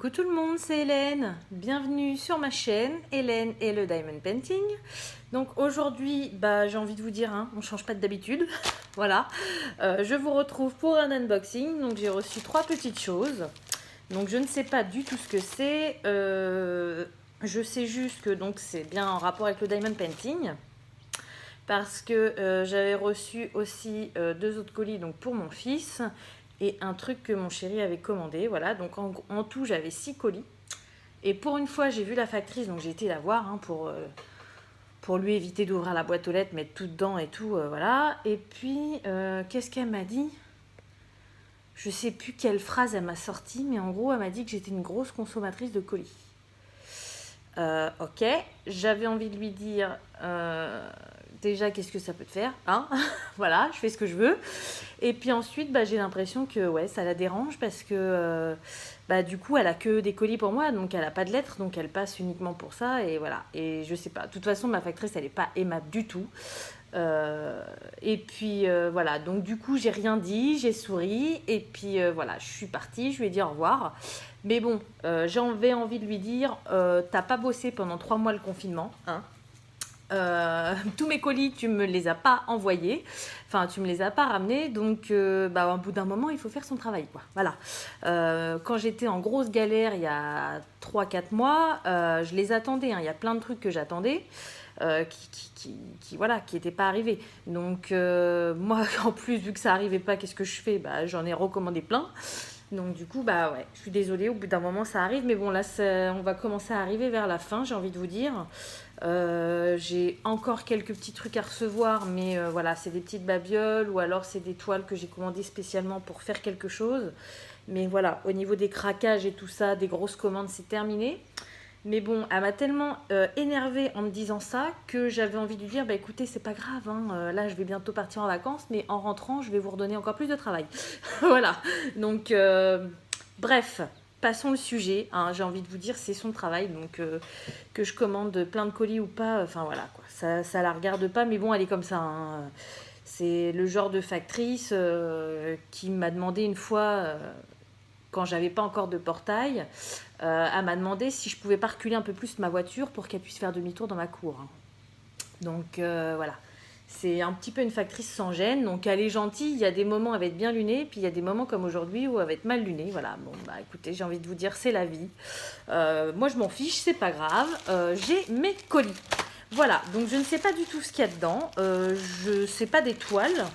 Coucou tout le monde, c'est Hélène. Bienvenue sur ma chaîne, Hélène et le Diamond Painting. Donc aujourd'hui, j'ai envie de vous dire, on ne change pas d'habitude. Voilà, je vous retrouve pour un unboxing. Donc j'ai reçu 3 petites choses. Donc je ne sais pas du tout ce que c'est. Je sais juste que c'est bien en rapport avec le Diamond Painting. Parce que j'avais reçu aussi 2 autres colis donc pour mon fils. Et un truc que mon chéri avait commandé, voilà, donc en tout j'avais 6 colis. Et pour une fois j'ai vu la factrice, donc j'ai été la voir pour lui éviter d'ouvrir la boîte aux lettres, mettre tout dedans et tout, voilà. Et puis, qu'est-ce qu'elle m'a dit? Je sais plus quelle phrase elle m'a sorti, mais en gros elle m'a dit que j'étais une grosse consommatrice de colis. Ok, j'avais envie de lui dire... déjà, qu'est-ce que ça peut te faire, hein? Voilà, je fais ce que je veux. Et puis ensuite, j'ai l'impression que ouais, ça la dérange parce que du coup, elle a que des colis pour moi, donc elle a pas de lettres, donc elle passe uniquement pour ça. Et voilà. Et je sais pas. De toute façon, ma factrice, elle est pas aimable du tout. Et puis voilà. Donc du coup, j'ai rien dit, j'ai souri. Et puis voilà, je suis partie. Je lui ai dit au revoir. Mais bon, j'avais envie de lui dire, t'as pas bossé pendant 3 mois le confinement, hein? Tous mes colis, tu me les as pas envoyés, enfin tu me les as pas ramenés, donc au bout d'un moment il faut faire son travail, quoi. Voilà. Quand j'étais en grosse galère il y a 3-4 mois, je les attendais, il y a plein de trucs que j'attendais qui n'étaient pas arrivés, donc moi en plus vu que ça arrivait pas, qu'est-ce que je fais? J'en ai recommandé plein. Donc du coup, ouais, je suis désolée, au bout d'un moment ça arrive, mais bon là on va commencer à arriver vers la fin, j'ai envie de vous dire. J'ai encore quelques petits trucs à recevoir, mais voilà, c'est des petites babioles ou alors c'est des toiles que j'ai commandées spécialement pour faire quelque chose. Mais voilà, au niveau des craquages et tout ça, des grosses commandes, c'est terminé. Mais bon, elle m'a tellement énervée en me disant ça que j'avais envie de lui dire, écoutez, c'est pas grave, là je vais bientôt partir en vacances, mais en rentrant, je vais vous redonner encore plus de travail. Voilà, donc bref, passons le sujet, j'ai envie de vous dire, c'est son travail, donc que je commande plein de colis ou pas, enfin voilà, quoi, ça la regarde pas, mais bon, elle est comme ça, c'est le genre de factrice qui m'a demandé une fois... quand j'avais pas encore de portail, elle m'a demandé si je pouvais pas reculer un peu plus ma voiture pour qu'elle puisse faire demi-tour dans ma cour. Donc voilà, c'est un petit peu une factrice sans gêne, donc elle est gentille, il y a des moments où elle va être bien lunée, puis il y a des moments comme aujourd'hui où elle va être mal lunée, voilà. Bon écoutez, j'ai envie de vous dire, c'est la vie. Moi je m'en fiche, c'est pas grave, j'ai mes colis. Voilà, donc je ne sais pas du tout ce qu'il y a dedans, je sais pas des toiles,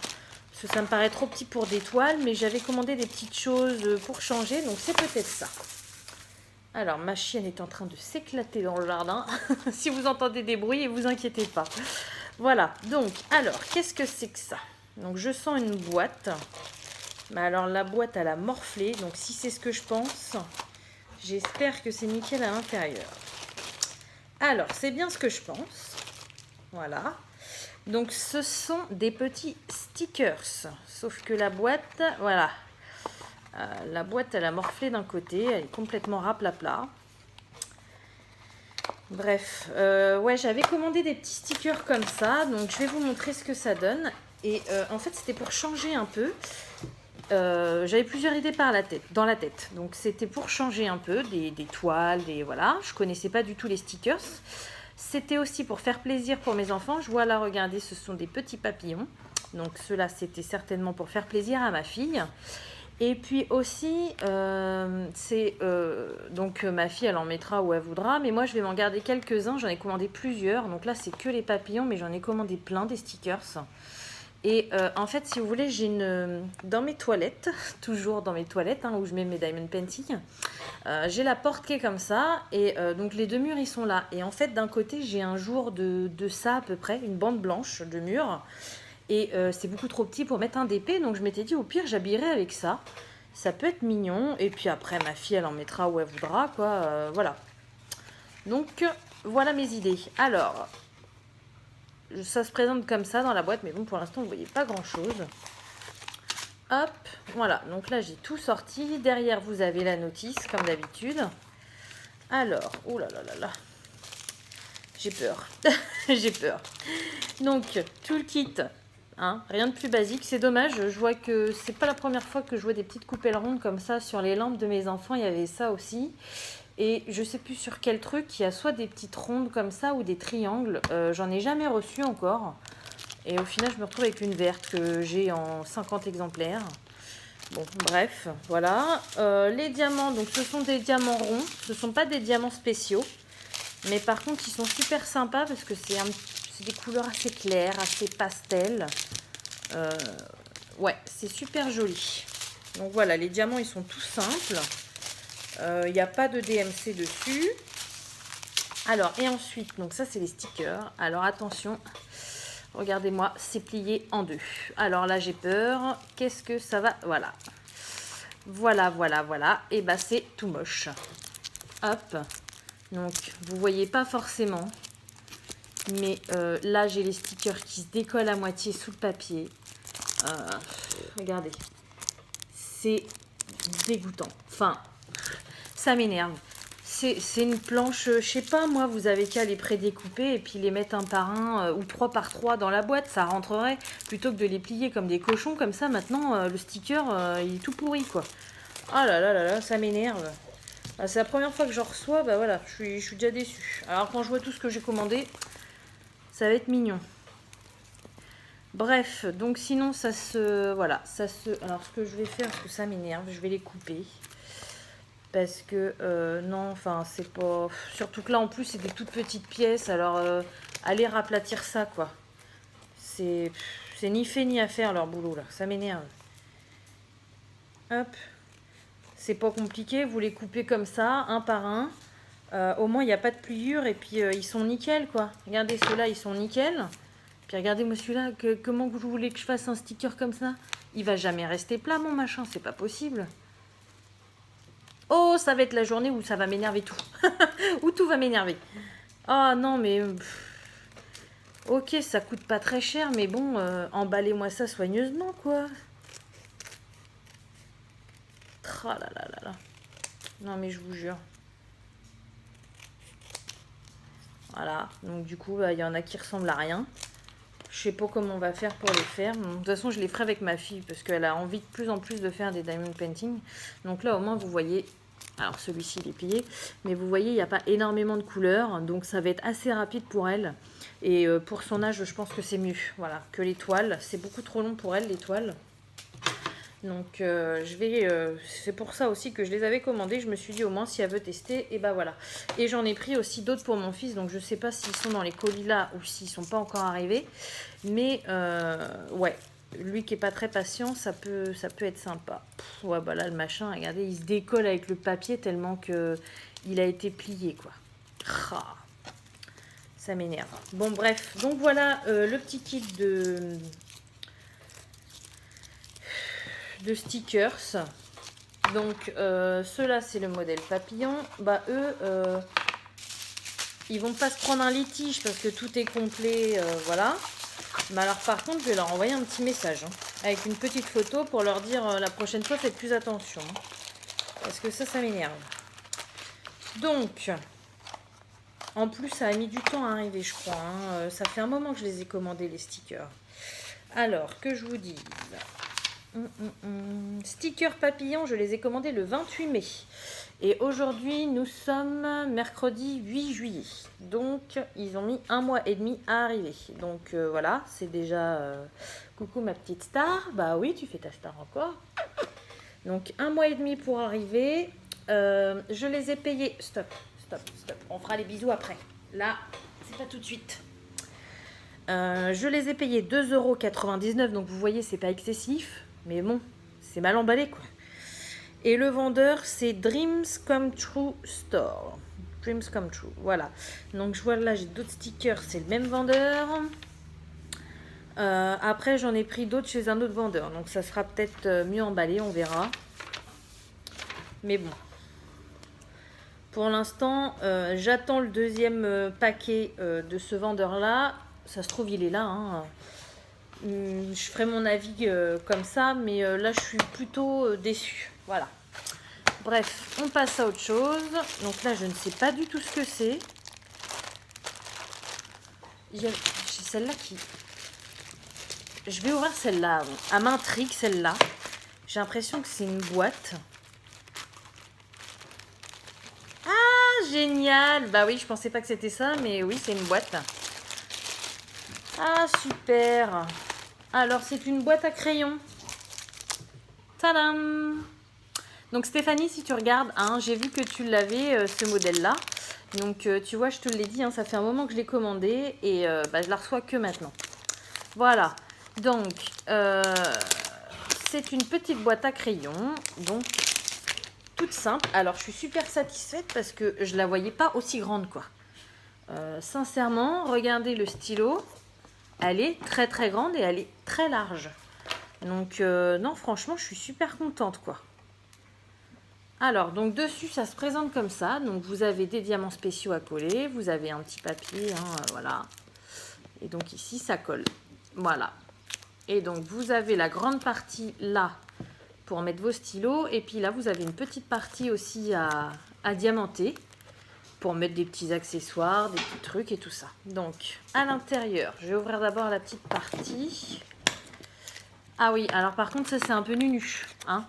parce que ça me paraît trop petit pour des toiles, mais j'avais commandé des petites choses pour changer, donc c'est peut-être ça. Alors, ma chienne est en train de s'éclater dans le jardin. Si vous entendez des bruits, ne vous inquiétez pas. Voilà, donc, alors, qu'est-ce que c'est que ça? Donc, je sens une boîte. Mais alors, la boîte, elle a morflé, donc si c'est ce que je pense, j'espère que c'est nickel à l'intérieur. Alors, c'est bien ce que je pense. Voilà. Donc ce sont des petits stickers, sauf que la boîte, voilà, la boîte elle a morflé d'un côté, elle est complètement raplapla. Bref, ouais, j'avais commandé des petits stickers comme ça, donc je vais vous montrer ce que ça donne. Et en fait c'était pour changer un peu, j'avais plusieurs idées dans la tête, donc c'était pour changer un peu des toiles, voilà, je connaissais pas du tout les stickers. C'était aussi pour faire plaisir pour mes enfants. Je vois là, regardez, ce sont des petits papillons. Donc ceux-là, c'était certainement pour faire plaisir à ma fille. Et puis aussi, donc ma fille, elle en mettra où elle voudra. Mais moi, je vais m'en garder quelques-uns. J'en ai commandé plusieurs. Donc là, c'est que les papillons, mais j'en ai commandé plein, des stickers. Et en fait, si vous voulez, j'ai dans mes toilettes, toujours dans mes toilettes, où je mets mes Diamond Painting, j'ai la porte qui est comme ça, et donc les 2 murs, ils sont là. Et en fait, d'un côté, j'ai un jour de ça à peu près, une bande blanche de mur, et c'est beaucoup trop petit pour mettre un DP, donc je m'étais dit, au pire, j'habillerai avec ça. Ça peut être mignon, et puis après, ma fille, elle en mettra où elle voudra, quoi, voilà. Donc, voilà mes idées. Alors... ça se présente comme ça dans la boîte, mais bon, pour l'instant, vous ne voyez pas grand-chose. Hop, voilà. Donc là, j'ai tout sorti. Derrière, vous avez la notice, comme d'habitude. Alors, oh là là là là. J'ai peur. J'ai peur. Donc, tout le kit. Hein, rien de plus basique. C'est dommage, je vois que c'est pas la première fois que je vois des petites coupelles rondes comme ça sur les lampes de mes enfants. Il y avait ça aussi. Et je sais plus sur quel truc, il y a soit des petites rondes comme ça ou des triangles. J'en ai jamais reçu encore. Et au final, je me retrouve avec une verte que j'ai en 50 exemplaires. Bon, bref, voilà. Les diamants, donc ce sont des diamants ronds. Ce ne sont pas des diamants spéciaux. Mais par contre, ils sont super sympas parce que c'est des couleurs assez claires, assez pastel. Ouais, c'est super joli. Donc voilà, les diamants, ils sont tout simples. Il n'y a pas de DMC dessus. Alors, et ensuite, donc ça, c'est les stickers. Alors, attention, regardez-moi, c'est plié en deux. Alors là, j'ai peur. Qu'est-ce que ça va... Voilà. Voilà, voilà, voilà. Et bah, c'est tout moche. Hop. Donc, vous voyez pas forcément. Mais là, j'ai les stickers qui se décollent à moitié sous le papier. Regardez. C'est dégoûtant. Enfin, ça m'énerve. C'est une planche, je sais pas, moi, vous avez qu'à les prédécouper et puis les mettre un par un ou 3 par 3 dans la boîte, ça rentrerait, plutôt que de les plier comme des cochons, comme ça, maintenant, le sticker, il est tout pourri, quoi. Oh là là là là, ça m'énerve. Ah, c'est la première fois que j'en reçois, bah voilà, je suis déjà déçue. Alors, quand je vois tout ce que j'ai commandé, ça va être mignon. Bref, donc sinon, ça se... Voilà, ça se... Alors, ce que je vais faire, parce que ça m'énerve, je vais les couper. Parce que non, enfin c'est pas... Surtout que là en plus c'est des toutes petites pièces, alors aller raplatir ça quoi. C'est ni fait ni à faire leur boulot là, ça m'énerve. Hop, c'est pas compliqué, vous les coupez comme ça, un par un. Au moins il n'y a pas de pliure et puis ils sont nickel quoi. Regardez ceux-là, ils sont nickel. Puis regardez-moi celui-là, comment vous voulez que je fasse un sticker comme ça? Il va jamais rester plat mon machin, c'est pas possible. Oh, ça va être la journée où ça va m'énerver tout. Où tout va m'énerver. Ah non, mais... Ok, ça coûte pas très cher, mais bon, emballez-moi ça soigneusement, quoi. Oh là là là là. Non, mais je vous jure. Voilà, donc du coup, il y en a qui ressemblent à rien. Je sais pas comment on va faire pour les faire. De toute façon, je les ferai avec ma fille, parce qu'elle a envie de plus en plus de faire des diamond painting. Donc là, au moins, vous voyez... Alors celui-ci il est plié, mais vous voyez il n'y a pas énormément de couleurs, donc ça va être assez rapide pour elle. Et pour son âge je pense que c'est mieux, voilà, que les toiles. C'est beaucoup trop long pour elle les toiles. Donc c'est pour ça aussi que je les avais commandées. Je me suis dit au moins si elle veut tester, et bah voilà. Et j'en ai pris aussi d'autres pour mon fils, donc je sais pas s'ils sont dans les colis là ou s'ils sont pas encore arrivés. Mais ouais. Lui qui est pas très patient, ça peut être sympa. Ouais, bah là, le machin, regardez, il se décolle avec le papier tellement que il a été plié, quoi. Ah, ça m'énerve. Bon, bref. Donc, voilà le petit kit de stickers. Donc, ceux-là, c'est le modèle papillon. Bah, eux, ils vont pas se prendre un litige parce que tout est complet, voilà. Mais alors par contre, je vais leur envoyer un petit message hein, avec une petite photo pour leur dire la prochaine fois, faites plus attention. Hein, parce que ça m'énerve. Donc, en plus, ça a mis du temps à arriver, je crois. Hein. Ça fait un moment que je les ai commandés, les stickers. Alors, que je vous dise. Stickers papillons, je les ai commandés le 28 mai. Et aujourd'hui, nous sommes mercredi 8 juillet. Donc, ils ont mis 1 mois et demi à arriver. Donc, voilà, c'est déjà... coucou ma petite star. Bah oui, tu fais ta star encore. Donc, 1 mois et demi pour arriver. Je les ai payés... Stop. On fera les bisous après. Là, c'est pas tout de suite. Je les ai payés 2,99 €. Donc, vous voyez, c'est pas excessif. Mais bon, c'est mal emballé, quoi. Et le vendeur, c'est Dreams Come True Store. Dreams Come True, voilà. Donc, je vois là, j'ai d'autres stickers, c'est le même vendeur. Après, j'en ai pris d'autres chez un autre vendeur. Donc, ça sera peut-être mieux emballé, on verra. Mais bon. Pour l'instant, j'attends le deuxième paquet de ce vendeur-là. Ça se trouve, il est là, hein. Je ferai mon avis comme ça, mais là, je suis plutôt déçue. Voilà. Bref, on passe à autre chose. Donc là, je ne sais pas du tout ce que c'est. J'ai celle-là qui... je vais ouvrir celle-là. Elle m'intrigue celle-là. J'ai l'impression que c'est une boîte. Ah, génial! Bah oui, je pensais pas que c'était ça, mais oui, c'est une boîte. Ah, super! Alors, c'est une boîte à crayons. Tadam! Donc Stéphanie, si tu regardes, hein, j'ai vu que tu l'avais, ce modèle-là. Donc tu vois, je te l'ai dit, hein, ça fait un moment que je l'ai commandé et je la reçois que maintenant. Voilà, donc c'est une petite boîte à crayons, donc toute simple. Alors je suis super satisfaite parce que je la voyais pas aussi grande quoi. Sincèrement, regardez le stylo, elle est très très grande et elle est très large. Donc non, franchement, je suis super contente quoi. Alors, donc dessus, ça se présente comme ça. Donc, vous avez des diamants spéciaux à coller. Vous avez un petit papier, hein, voilà. Et donc, ici, ça colle. Voilà. Et donc, vous avez la grande partie là pour mettre vos stylos. Et puis là, vous avez une petite partie aussi à diamanter pour mettre des petits accessoires, des petits trucs et tout ça. Donc, à l'intérieur, je vais ouvrir d'abord la petite partie. Ah oui, alors par contre, ça, c'est un peu nunu, hein.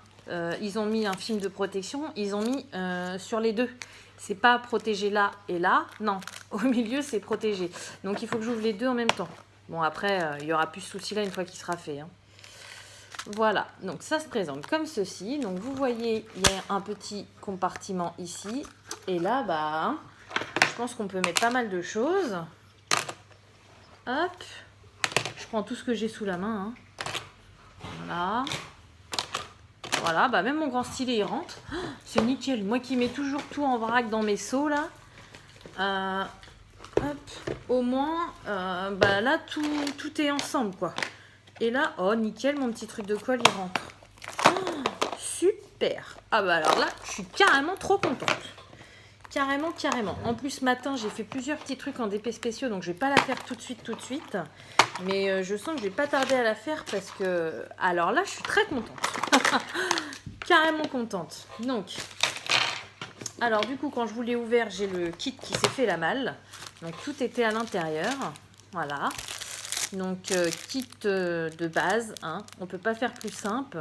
Ils ont mis un film de protection, ils ont mis sur les deux. C'est pas protégé là et là, non. Au milieu, c'est protégé. Donc, il faut que j'ouvre les deux en même temps. Bon, après, il n'y aura plus ce souci-là une fois qu'il sera fait, hein. Voilà, donc ça se présente comme ceci. Donc, vous voyez, il y a un petit compartiment ici. Et là, hein, je pense qu'on peut mettre pas mal de choses. Hop. Je prends tout ce que j'ai sous la main, hein. Voilà. Voilà, même mon grand stylet il rentre. Oh, c'est nickel. Moi qui mets toujours tout en vrac dans mes seaux là. Hop, au moins, là tout est ensemble quoi. Et là, oh nickel, mon petit truc de colle il rentre. Oh, super. Ah alors là, je suis carrément trop contente. Carrément, carrément. En plus, ce matin, j'ai fait plusieurs petits trucs en DP spéciaux, donc je vais pas la faire tout de suite. Mais je sens que je vais pas tarder à la faire parce que... Alors là, je suis très contente. Carrément contente. Donc, alors du coup, quand je vous l'ai ouvert, j'ai le kit qui s'est fait la malle. Donc, tout était à l'intérieur. Voilà. Donc, kit de base. Hein. On peut pas faire plus simple.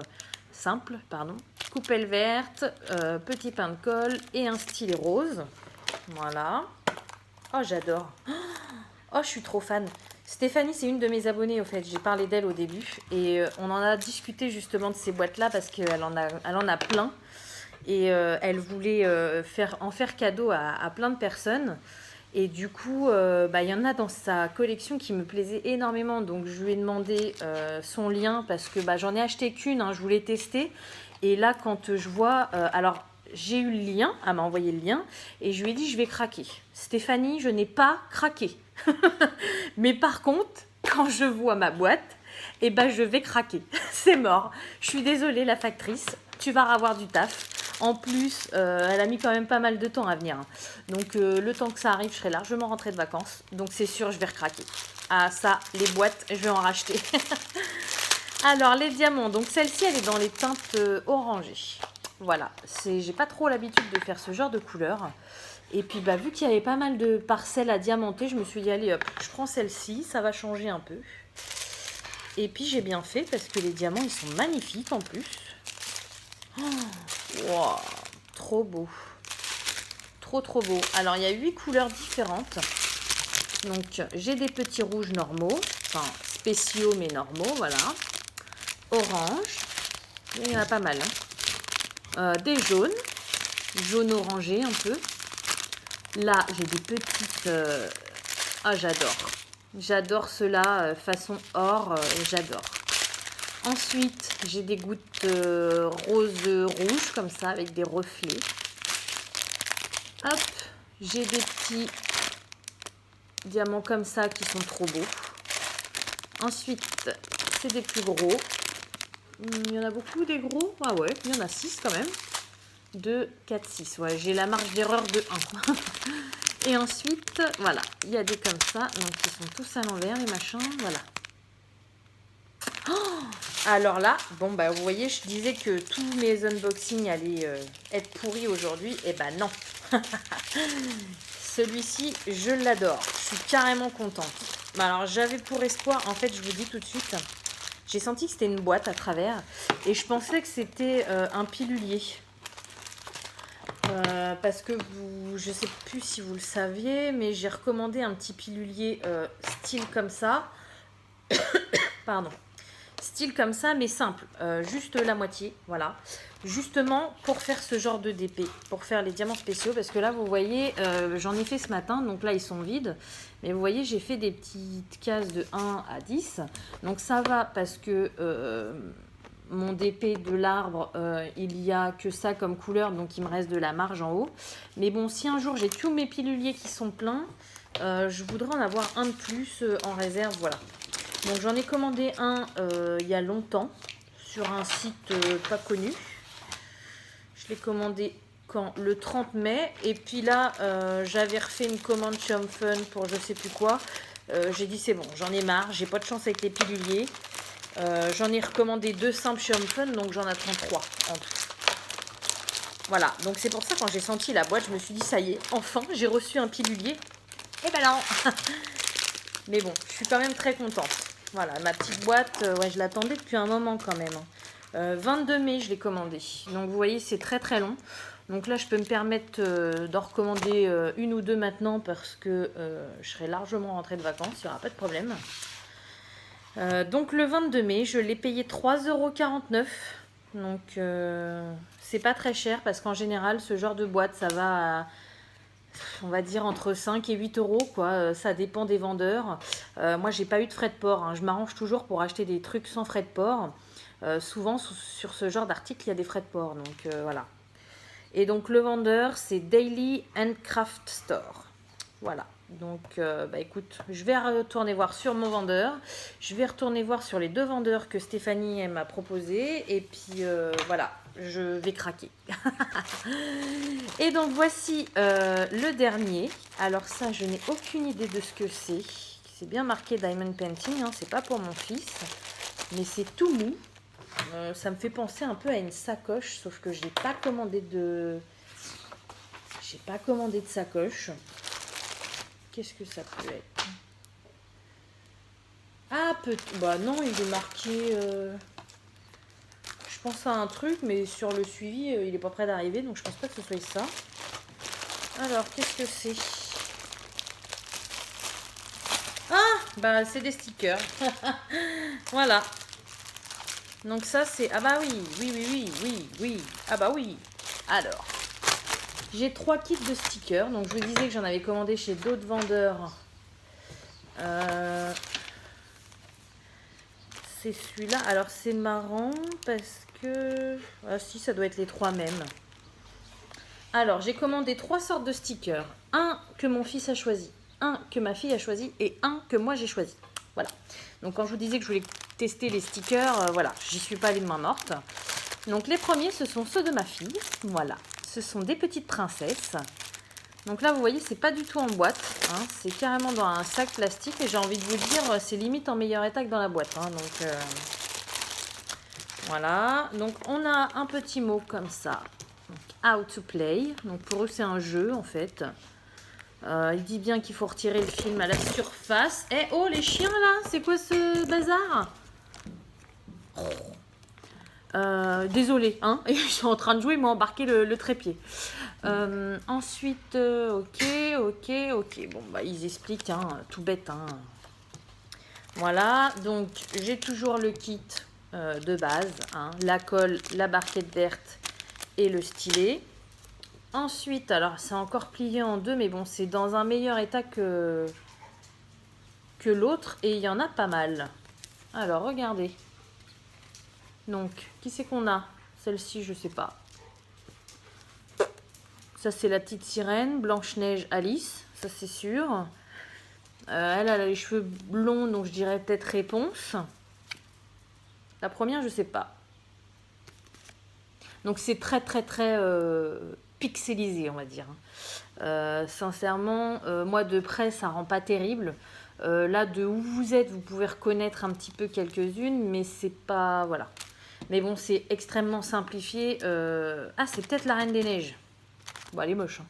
Coupelle verte, petit pain de colle et un stylet rose. Voilà. Oh, j'adore. Oh, je suis trop fan. Stéphanie, c'est une de mes abonnées, au fait. J'ai parlé d'elle au début. Et on en a discuté justement de ces boîtes-là parce qu'elle en a plein. Et elle voulait en faire cadeau à plein de personnes. Et du coup, il y en a dans sa collection qui me plaisait énormément. Donc, je lui ai demandé son lien parce que j'en ai acheté qu'une. Hein, je voulais tester. Et là, quand je vois... alors, j'ai eu le lien. Elle m'a envoyé le lien. Et je lui ai dit, je vais craquer. Stéphanie, je n'ai pas craqué. Mais par contre, quand je vois ma boîte, je vais craquer. C'est mort. Je suis désolée, la factrice. Tu vas avoir du taf. En plus, elle a mis quand même pas mal de temps à venir. Hein. Donc, le temps que ça arrive, je serai largement rentrée de vacances. Donc, c'est sûr, je vais recraquer. Ah, ça, les boîtes, je vais en racheter. Alors, les diamants. Donc, celle-ci, elle est dans les teintes orangées. Voilà. J'ai pas trop l'habitude de faire ce genre de couleur. Et puis, vu qu'il y avait pas mal de parcelles à diamanter, je me suis dit, allez, hop, je prends celle-ci. Ça va changer un peu. Et puis, j'ai bien fait parce que les diamants, ils sont magnifiques en plus. Oh, wow, trop beau. Trop beau. Alors, il y a 8 couleurs différentes. Donc, j'ai des petits rouges normaux. Enfin, spéciaux, mais normaux, voilà. Orange. Il y en a pas mal. Hein. Des jaunes. Jaune orangé, un peu. Là, j'ai des petites... Ah, j'adore. J'adore ceux-là, façon or. J'adore. Ensuite, j'ai des gouttes rose-rouge, comme ça, avec des reflets. Hop, j'ai des petits diamants comme ça qui sont trop beaux. Ensuite, c'est des plus gros. Il y en a beaucoup des gros. Ah ouais, il y en a 6 quand même. 2, 4, 6. Ouais, j'ai la marge d'erreur de 1. Et ensuite, voilà, il y a des comme ça. Donc, ils sont tous à l'envers, les machins. Voilà. Oh, alors là, bon, vous voyez, je disais que tous mes unboxings allaient être pourris aujourd'hui. Eh non. Celui-ci, je l'adore. Je suis carrément contente. Alors, j'avais pour espoir, en fait, je vous dis tout de suite, J'ai senti que c'était une boîte à travers. Et je pensais que c'était un pilulier. Parce que je sais plus si vous le saviez, mais j'ai recommandé un petit pilulier style comme ça. Pardon. Style comme ça, mais simple. Juste la moitié, voilà. Justement pour faire ce genre de DP, pour faire les diamants spéciaux. Parce que là, vous voyez, j'en ai fait ce matin. Donc là, ils sont vides. Mais vous voyez, j'ai fait des petites cases de 1 à 10. Donc ça va parce que mon DP de l'arbre, il y a que ça comme couleur. Donc il me reste de la marge en haut. Mais bon, si un jour j'ai tous mes piluliers qui sont pleins, je voudrais en avoir un de plus en réserve, voilà. Donc j'en ai commandé un il y a longtemps sur un site pas connu. Je l'ai commandé quand le 30 mai. Et puis là, j'avais refait une commande chez Home Fun pour je sais plus quoi. J'ai dit c'est bon, j'en ai marre, j'ai pas de chance avec les piluliers. J'en ai recommandé 2 simples chez Home Fun, donc j'en attends 3 en tout. Voilà, donc c'est pour ça quand j'ai senti la boîte, je me suis dit ça y est, enfin j'ai reçu un pilulier. Et ben non. Mais bon, je suis quand même très contente. Voilà, ma petite boîte, ouais, je l'attendais depuis un moment quand même. 22 mai, je l'ai commandé. Donc vous voyez, c'est très très long. Donc là, je peux me permettre d'en recommander une ou deux maintenant parce que je serai largement rentrée de vacances, il n'y aura pas de problème. Donc le 22 mai, je l'ai payé 3,49 €. Donc c'est pas très cher parce qu'en général, ce genre de boîte, ça va à, on va dire entre 5 et 8 euros, quoi. Ça dépend des vendeurs. Moi, j'ai pas eu de frais de port, hein. Je m'arrange toujours pour acheter des trucs sans frais de port. Souvent, sur ce genre d'article, il y a des frais de port. Donc, voilà. Et donc, le vendeur, c'est Daily Handcraft Store. Voilà. Donc, bah, écoute, je vais retourner voir sur mon vendeur. Je vais retourner voir sur les 2 vendeurs que Stéphanie m'a proposé. Et puis, voilà, je vais craquer. Et donc, voici le dernier. Alors ça, je n'ai aucune idée de ce que c'est. C'est bien marqué Diamond Painting, hein. C'est pas pour mon fils. Mais c'est tout mou. Ça me fait penser un peu à une sacoche. Sauf que je n'ai pas commandé de... J'ai pas commandé de sacoche. Qu'est-ce que ça peut être? Ah, bah non, il est marqué... Je pense à un truc, mais sur le suivi, il n'est pas prêt d'arriver. Donc, je pense pas que ce soit ça. Alors, qu'est-ce que c'est? Ah, bah, c'est des stickers. Voilà. Donc, ça, c'est... Ah bah oui. Ah bah oui. Alors, j'ai 3 kits de stickers. Donc, je vous disais que j'en avais commandé chez d'autres vendeurs. C'est celui-là. Alors, c'est marrant parce que... Ah si, ça doit être les 3 mêmes. Alors, j'ai commandé 3 sortes de stickers. Un que mon fils a choisi, un que ma fille a choisi et un que moi j'ai choisi. Voilà. Donc, quand je vous disais que je voulais tester les stickers, voilà, j'y suis pas allée de main morte. Donc, les premiers, ce sont ceux de ma fille. Voilà. Ce sont des petites princesses. Donc là, vous voyez, c'est pas du tout en boîte. Hein, c'est carrément dans un sac plastique. Et j'ai envie de vous dire, c'est limite en meilleur état que dans la boîte. Hein, donc, voilà. Donc, on a un petit mot comme ça. Donc, how to play. Donc, pour eux, c'est un jeu, en fait. Il dit bien qu'il faut retirer le film à la surface. Eh, oh, les chiens, là, c'est quoi ce bazar? Désolée, hein. Ils sont en train de jouer, ils m'ont embarqué le trépied. Ensuite, ok. Bon, bah, ils expliquent, hein, tout bête, hein. Voilà, donc j'ai toujours le kit de base, hein, la colle, la barquette verte et le stylet. Ensuite, alors c'est encore plié en deux, mais bon, c'est dans un meilleur état que l'autre et il y en a pas mal. Alors, regardez. Donc, qui c'est qu'on a? Celle-ci, je sais pas. Ça, c'est la petite sirène, Blanche-Neige Alice, ça c'est sûr. Elle a les cheveux blonds, donc je dirais peut-être Réponse. La première, je sais pas. Donc c'est très pixelisé, on va dire. Sincèrement, moi de près, ça rend pas terrible. Là, de où vous êtes, vous pouvez reconnaître un petit peu quelques-unes, mais c'est pas... Voilà. Mais bon, c'est extrêmement simplifié. Ah, c'est peut-être la Reine des Neiges. Bon, elle est moche,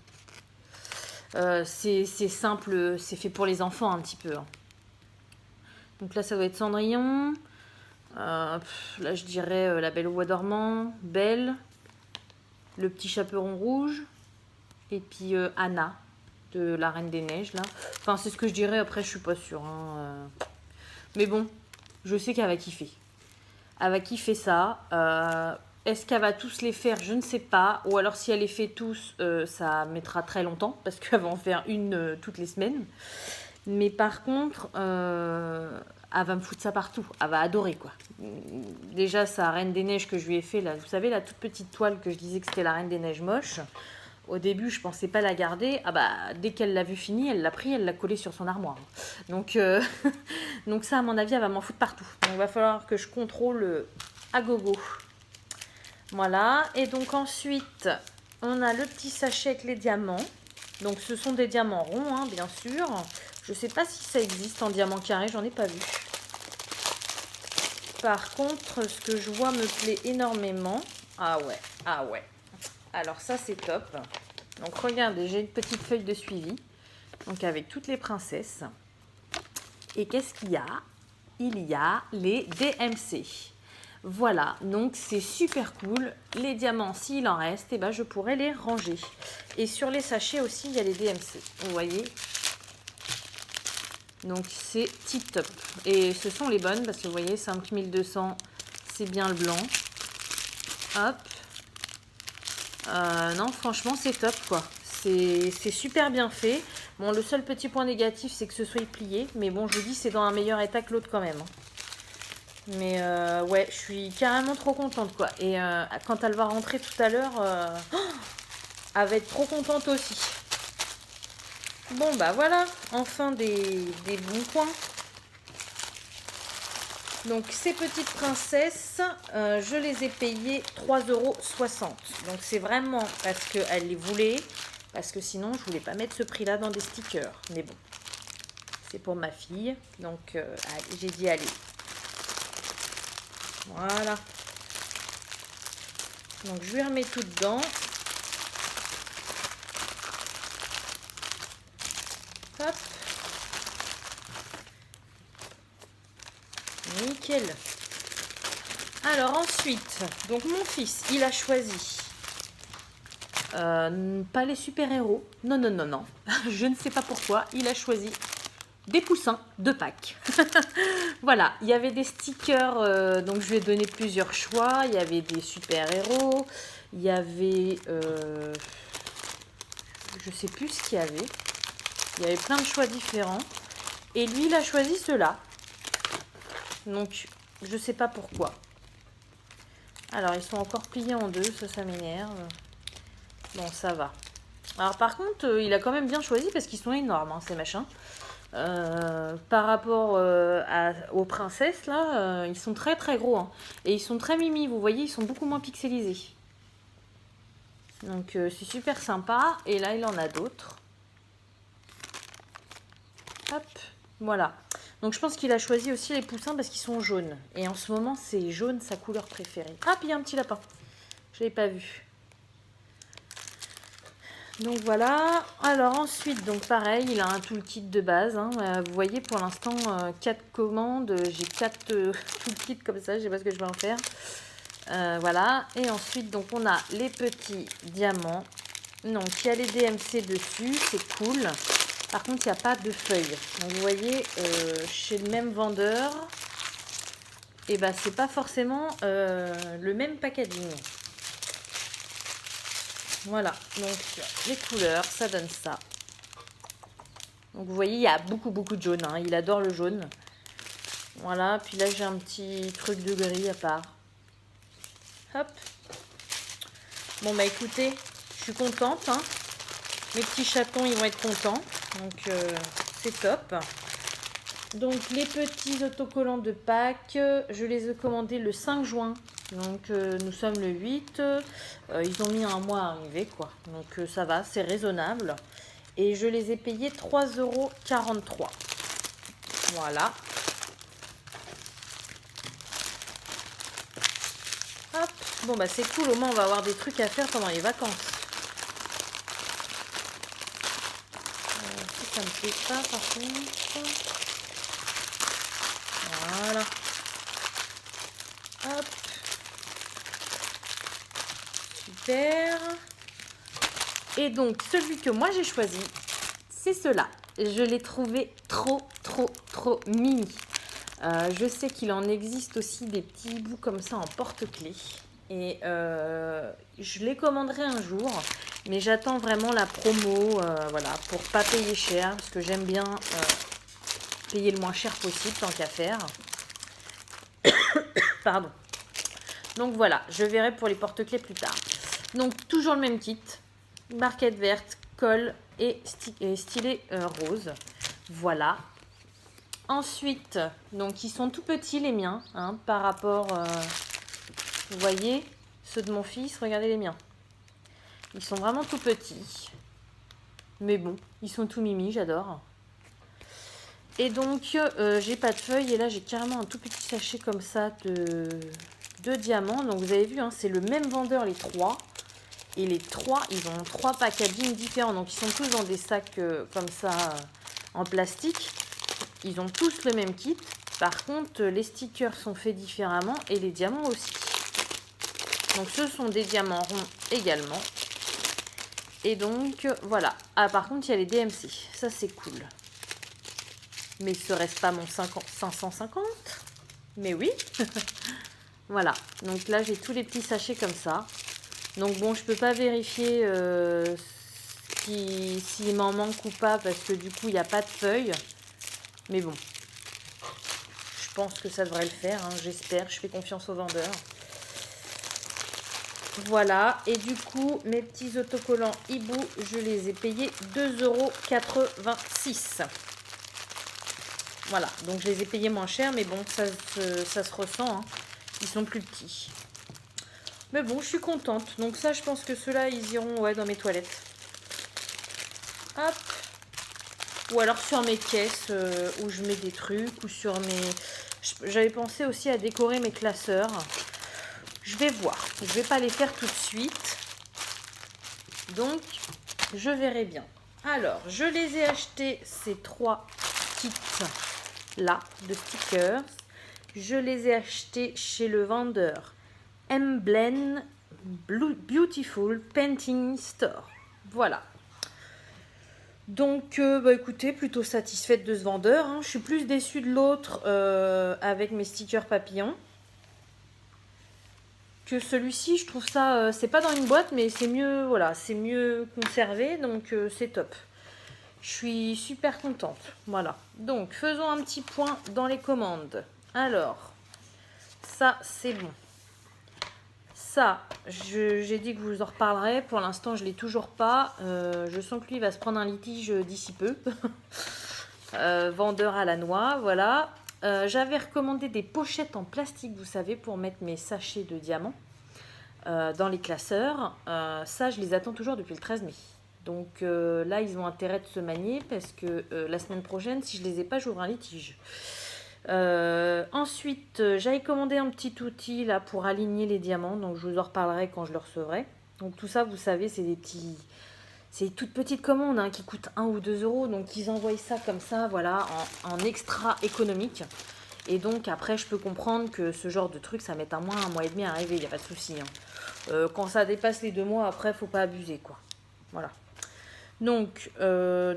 hein. C'est simple, c'est fait pour les enfants un petit peu, hein. Donc là, ça doit être Cendrillon. Là, je dirais La Belle au Bois dormant, Belle, Le Petit Chaperon rouge, et puis Anna, de La Reine des Neiges, là. Enfin, c'est ce que je dirais, après, je suis pas sûre. Hein. Mais bon, je sais qu'elle va kiffer. Elle va kiffer ça. Est-ce qu'elle va tous les faire? Je ne sais pas. Ou alors, si elle les fait tous, ça mettra très longtemps, parce qu'elle va en faire une toutes les semaines. Mais par contre, elle va me foutre ça partout. Elle va adorer, quoi. Déjà, sa Reine des Neiges que je lui ai fait, là, vous savez, la toute petite toile que je disais que c'était la Reine des Neiges moche. Au début, je pensais pas la garder. Ah bah, dès qu'elle l'a vue finie, elle l'a pris, elle l'a collé sur son armoire. Donc, donc ça, à mon avis, elle va m'en foutre partout. Donc, il va falloir que je contrôle à gogo. Voilà. Et donc ensuite, on a le petit sachet avec les diamants. Donc, ce sont des diamants ronds, hein, bien sûr. Je sais pas si ça existe en diamant carré, j'en ai pas vu. Par contre, ce que je vois me plaît énormément. Ah ouais, ah ouais. Alors ça, c'est top. Donc regardez, j'ai une petite feuille de suivi. Donc avec toutes les princesses. Et qu'est-ce qu'il y a? Il y a les DMC. Voilà, donc c'est super cool. Les diamants, s'il en reste, eh ben, je pourrais les ranger. Et sur les sachets aussi, il y a les DMC. Vous voyez? Donc c'est tip top. Et ce sont les bonnes parce que vous voyez, 5200, c'est bien le blanc. Hop. Non, franchement, c'est top, quoi. C'est super bien fait. Bon, le seul petit point négatif, c'est que ce soit plié. Mais bon, je vous dis, c'est dans un meilleur état que l'autre quand même. Mais ouais, je suis carrément trop contente, quoi. Et quand elle va rentrer tout à l'heure, elle va être trop contente aussi. Bon, bah voilà, enfin des bons points. Donc ces petites princesses, je les ai payées 3,60 €. Donc c'est vraiment parce qu'elle les voulait, parce que sinon je voulais pas mettre ce prix-là dans des stickers. Mais bon, c'est pour ma fille, donc j'ai dit allez. Voilà. Donc je lui remets tout dedans. Hop. Nickel. Alors ensuite, donc mon fils, il a choisi pas les super-héros. Non, non, non, non. Je ne sais pas pourquoi. Il a choisi des poussins de Pâques. Voilà, il y avait des stickers, donc je lui ai donné plusieurs choix. Il y avait des super-héros. Il y avait... je sais plus ce qu'il y avait. Il y avait plein de choix différents. Et lui, il a choisi ceux-là. Donc, je sais pas pourquoi. Alors, ils sont encore pliés en deux, ça m'énerve. Bon, ça va. Alors, par contre, il a quand même bien choisi parce qu'ils sont énormes, hein, ces machins. Par rapport aux princesses, là, ils sont très très gros. Hein. Et ils sont très mimi, vous voyez, ils sont beaucoup moins pixelisés. Donc, c'est super sympa. Et là, il en a d'autres. Hop, voilà. Donc je pense qu'il a choisi aussi les poussins parce qu'ils sont jaunes. Et en ce moment, c'est jaune sa couleur préférée. Ah, puis il y a un petit lapin. Je ne l'ai pas vu. Donc voilà. Alors ensuite, donc pareil, il a un toolkit de base. Hein. Vous voyez, pour l'instant, 4 commandes. J'ai 4 toolkits comme ça. Je ne sais pas ce que je vais en faire. Voilà. Et ensuite, donc on a les petits diamants. Donc il y a les DMC dessus. C'est cool. Par contre, il n'y a pas de feuilles. Donc, vous voyez, chez le même vendeur, et ben, c'est pas forcément le même packaging. Voilà. Donc, les couleurs, ça donne ça. Donc, vous voyez, il y a beaucoup de jaune. Hein. Il adore le jaune. Voilà. Puis là, j'ai un petit truc de gris à part. Hop. Bon, bah, écoutez, je suis contente. Hein. Mes petits chatons, ils vont être contents. Donc, c'est top. Donc, les petits autocollants de Pâques, je les ai commandés le 5 juin. Donc, nous sommes le 8. Ils ont mis un mois à arriver, quoi. Donc, ça va, c'est raisonnable. Et je les ai payés 3,43 €. Voilà. Hop. Bon, bah, c'est cool. Au moins, on va avoir des trucs à faire pendant les vacances. Ça me plaît pas par contre. Voilà. super. Et donc, celui que moi j'ai choisi, c'est cela. Je l'ai trouvé trop mimi. Je sais qu'il en existe aussi des petits bouts comme ça en porte-clés. Et je les commanderai un jour. Mais j'attends vraiment la promo, voilà, pour pas payer cher. Parce que j'aime bien payer le moins cher possible, tant qu'à faire. Pardon. Donc voilà, je verrai pour les porte-clés plus tard. Donc toujours le même kit. Barquette verte, colle et stylet rose. Voilà. Ensuite, donc ils sont tout petits les miens, hein, par rapport, vous voyez, ceux de mon fils, regardez les miens. Ils sont vraiment tout petits. Mais bon, ils sont tout mimi, j'adore. Et donc, j'ai pas de feuilles et là j'ai carrément un tout petit sachet comme ça de diamants. Donc vous avez vu, hein, c'est le même vendeur les trois. Et les trois, ils ont 3 packaging différents. Donc, ils sont tous dans des sacs comme ça, en plastique. Ils ont tous le même kit. Par contre, les stickers sont faits différemment et les diamants aussi. Donc, ce sont des diamants ronds également. Et donc, voilà. Ah, par contre, il y a les DMC. Ça, c'est cool. Mais serait-ce pas mon 550? Mais oui. Voilà. Donc là, j'ai tous les petits sachets comme ça. Donc bon, je peux pas vérifier s'il m'en manque ou pas parce que du coup, il n'y a pas de feuilles. Mais bon, je pense que ça devrait le faire, hein, j'espère. Je fais confiance au vendeur. Voilà, et du coup, mes petits autocollants Hibou, je les ai payés 2,86 €. Voilà, donc je les ai payés moins cher, mais bon, ça se ressent, hein. Ils sont plus petits. Mais bon, je suis contente. Donc ça, je pense que ceux-là, ils iront dans mes toilettes. Hop. Ou alors sur mes caisses où je mets des trucs. Ou sur mes... J'avais pensé aussi à décorer mes classeurs. Je vais voir. Je ne vais pas les faire tout de suite. Donc, je verrai bien. Alors, je les ai achetés, ces 3 kits-là de stickers. Je les ai achetés chez le vendeur Emblem Beautiful Painting Store. Voilà. Donc, écoutez, plutôt satisfaite de ce vendeur, hein. Je suis plus déçue de l'autre avec mes stickers papillons que celui-ci. Je trouve ça, c'est pas dans une boîte, mais c'est mieux, voilà, c'est mieux conservé, donc c'est top. Je suis super contente. Voilà. Donc, faisons un petit point dans les commandes. Alors, ça, c'est bon. Ça, j'ai dit que je vous en reparlerai. Pour l'instant, je ne l'ai toujours pas. Je sens que lui va se prendre un litige d'ici peu. Vendeur à la noix, voilà. J'avais recommandé des pochettes en plastique, vous savez, pour mettre mes sachets de diamants dans les classeurs. Ça, je les attends toujours depuis le 13 mai. Donc là, ils ont intérêt de se manier parce que la semaine prochaine, si je ne les ai pas, j'ouvre un litige. Ensuite, j'avais commandé un petit outil là pour aligner les diamants, donc je vous en reparlerai quand je le recevrai. Donc tout ça, vous savez, c'est des toutes petites commandes, hein, qui coûtent 1 ou 2 €. Donc ils envoient ça comme ça, voilà, en extra économique. Et donc après, je peux comprendre que ce genre de truc, ça met un mois et demi à arriver, il n'y a pas de souci, hein. Quand ça dépasse les 2 mois, après, faut pas abuser, quoi. Voilà. Donc,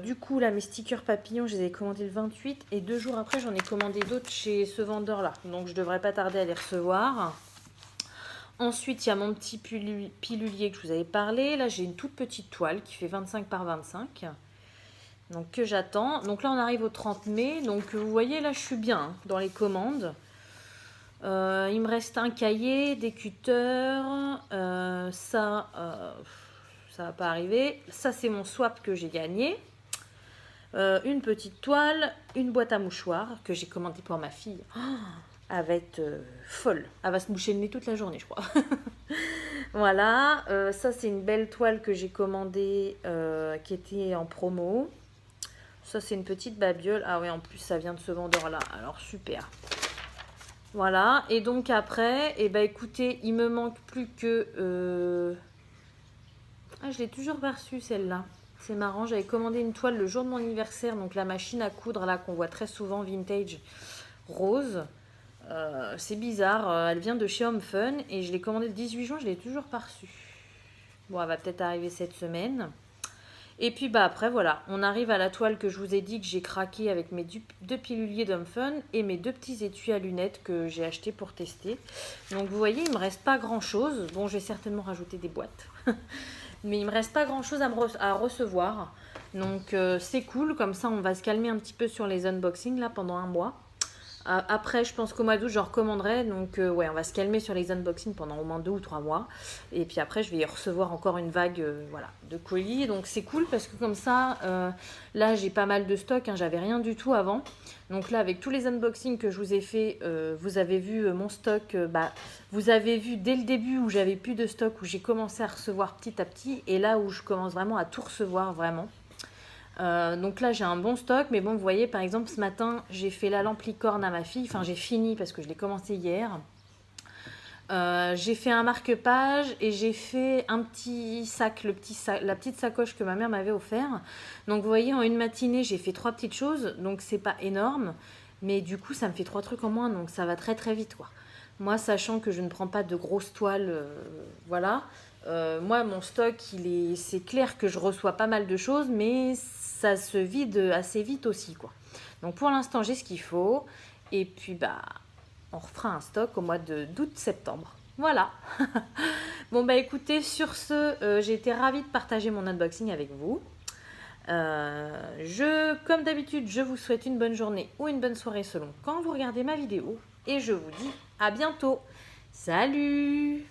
du coup, là, mes stickers papillons, je les ai commandés le 28. Et 2 jours après, j'en ai commandé d'autres chez ce vendeur-là. Donc, je devrais pas tarder à les recevoir. Ensuite, il y a mon petit pilulier que je vous avais parlé. Là, j'ai une toute petite toile qui fait 25 par 25. Donc, que j'attends. Donc là, on arrive au 30 mai. Donc, vous voyez, là, je suis bien, hein, dans les commandes. Il me reste un cahier, des cutters. Ça va pas arriver. Ça, c'est mon swap que j'ai gagné. Une petite toile, une boîte à mouchoirs que j'ai commandée pour ma fille. Oh, elle va être folle. Elle va se moucher le nez toute la journée, je crois. Voilà. Ça, c'est une belle toile que j'ai commandée qui était en promo. Ça, c'est une petite babiole. Ah oui, en plus, ça vient de ce vendeur-là. Alors, super. Voilà. Et donc, après, écoutez, il me manque plus que... Ah, je l'ai toujours pas reçue, celle-là. C'est marrant, j'avais commandé une toile le jour de mon anniversaire, donc la machine à coudre là qu'on voit très souvent, vintage rose. C'est bizarre, elle vient de chez Home Fun et je l'ai commandée le 18 juin, je l'ai toujours pas reçue. Bon, elle va peut-être arriver cette semaine. Et puis bah après voilà, on arrive à la toile que je vous ai dit que j'ai craqué avec mes deux piluliers d'Homme Fun et mes deux petits étuis à lunettes que j'ai achetés pour tester. Donc vous voyez, il me reste pas grand chose. Bon, je vais certainement rajouter des boîtes. Mais il me reste pas grand chose à recevoir. Donc c'est cool, comme ça on va se calmer un petit peu sur les unboxings là pendant un mois. Après, je pense qu'au mois d'août, j'en recommanderai. Donc, ouais, on va se calmer sur les unboxings pendant au moins 2 ou 3 mois. Et puis après, je vais y recevoir encore une vague voilà, de colis. Donc, c'est cool parce que comme ça, là, j'ai pas mal de stock. Hein, j'avais rien du tout avant. Donc là, avec tous les unboxings que je vous ai fait, vous avez vu mon stock. Vous avez vu dès le début où j'avais plus de stock, où j'ai commencé à recevoir petit à petit. Et là où je commence vraiment à tout recevoir, vraiment. Donc là j'ai un bon stock, mais bon vous voyez par exemple ce matin j'ai fait la lampe licorne à ma fille, enfin j'ai fini parce que je l'ai commencé hier. J'ai fait un marque-page et j'ai fait un petit sac, la petite sacoche que ma mère m'avait offert. Donc vous voyez en une matinée j'ai fait 3 petites choses, donc c'est pas énorme, mais du coup ça me fait 3 trucs en moins, donc ça va très très vite quoi. Moi sachant que je ne prends pas de grosses toiles, voilà. Moi mon stock c'est clair que je reçois pas mal de choses, mais ça se vide assez vite aussi quoi. Donc pour l'instant j'ai ce qu'il faut et puis bah on refera un stock au mois d'août-septembre. Voilà. Bon bah écoutez, sur ce, j'ai été ravie de partager mon unboxing avec vous. Comme d'habitude, je vous souhaite une bonne journée ou une bonne soirée selon quand vous regardez ma vidéo. Et je vous dis à bientôt. Salut!